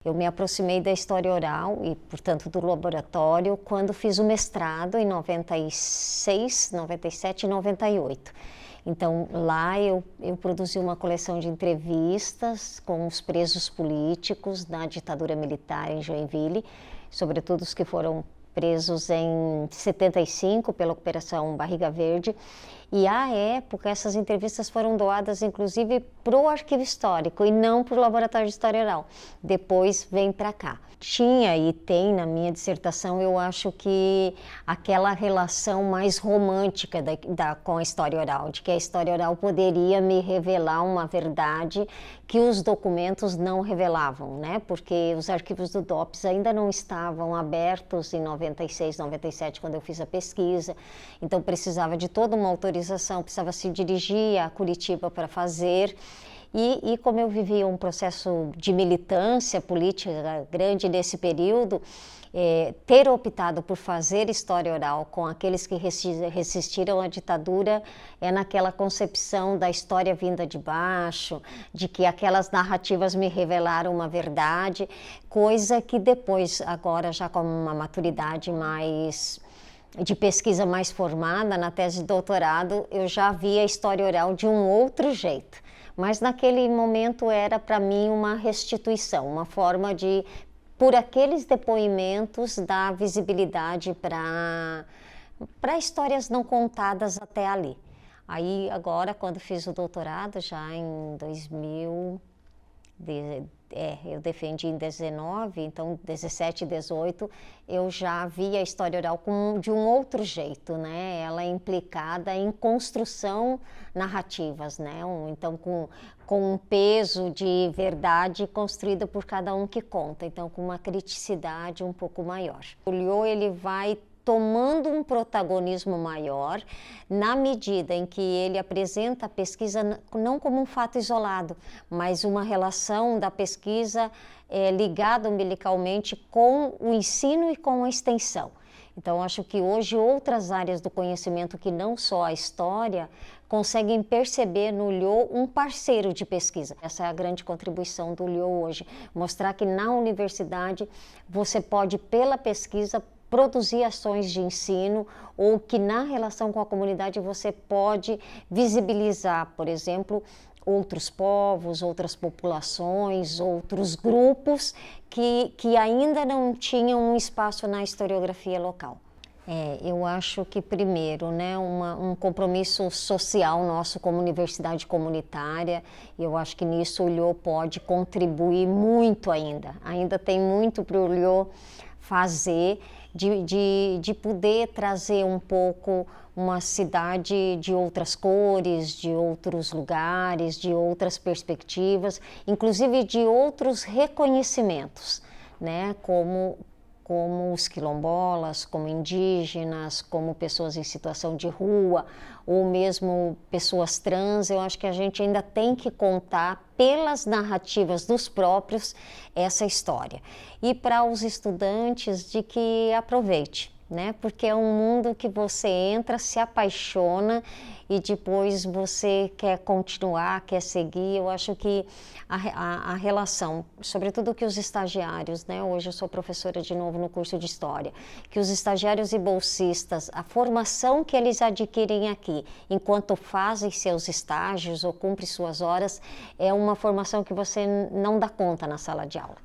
Eu me aproximei da história oral e, portanto, do laboratório quando fiz o mestrado em 96, 97 e 98. Então, lá eu produzi uma coleção de entrevistas com os presos políticos da ditadura militar em Joinville, sobretudo os que foram presos em 75 pela Operação Barriga Verde. E, à época, essas entrevistas foram doadas, inclusive, para o Arquivo Histórico e não para o Laboratório de História Oral. Depois vem para cá. Tinha e tem na minha dissertação, eu acho que aquela relação mais romântica com a história oral, de que a história oral poderia me revelar uma verdade que os documentos não revelavam, né? Porque os arquivos do DOPS ainda não estavam abertos em 96, 97, quando eu fiz a pesquisa, então precisava de toda uma autorização, precisava se dirigir a Curitiba para fazer. E como eu vivia um processo de militância política grande nesse período, ter optado por fazer história oral com aqueles que resistiram à ditadura é naquela concepção da história vinda de baixo, de que aquelas narrativas me revelaram uma verdade, coisa que depois, agora já com uma maturidade mais de pesquisa mais formada, na tese de doutorado, eu já via a história oral de um outro jeito. Mas naquele momento era para mim uma restituição, uma forma de, por aqueles depoimentos, dar visibilidade para histórias não contadas até ali. Aí agora, quando fiz o doutorado, já em 2000, eu defendi em 19, então 17 e 18, eu já vi a história oral de um outro jeito, né? Ela é implicada em construção narrativas, né? Então com um peso de verdade construída por cada um que conta, então com uma criticidade um pouco maior. O Liu, ele vai tomando um protagonismo maior na medida em que ele apresenta a pesquisa não como um fato isolado, mas uma relação da pesquisa ligada umbilicalmente com o ensino e com a extensão. Então, acho que hoje outras áreas do conhecimento, que não só a história, conseguem perceber no Liu um parceiro de pesquisa. Essa é a grande contribuição do Liu hoje, mostrar que na universidade você pode, pela pesquisa, produzir ações de ensino, ou que na relação com a comunidade você pode visibilizar, por exemplo, outros povos, outras populações, outros grupos que ainda não tinham um espaço na historiografia local. Eu acho que, primeiro, né, um compromisso social nosso como universidade comunitária, eu acho que nisso o Liu pode contribuir muito ainda. Ainda tem muito para o Liu fazer, de poder trazer um pouco uma cidade de outras cores, de outros lugares, de outras perspectivas, inclusive de outros reconhecimentos, né? Como os quilombolas, como indígenas, como pessoas em situação de rua, ou mesmo pessoas trans. Eu acho que a gente ainda tem que contar pelas narrativas dos próprios essa história. E para os estudantes, de que aproveite, né? Porque é um mundo que você entra, se apaixona e depois você quer continuar, quer seguir. Eu acho que a relação, sobretudo que os estagiários, né? Hoje eu sou professora de novo no curso de História, que os estagiários e bolsistas, a formação que eles adquirem aqui, enquanto fazem seus estágios ou cumprem suas horas, é uma formação que você não dá conta na sala de aula.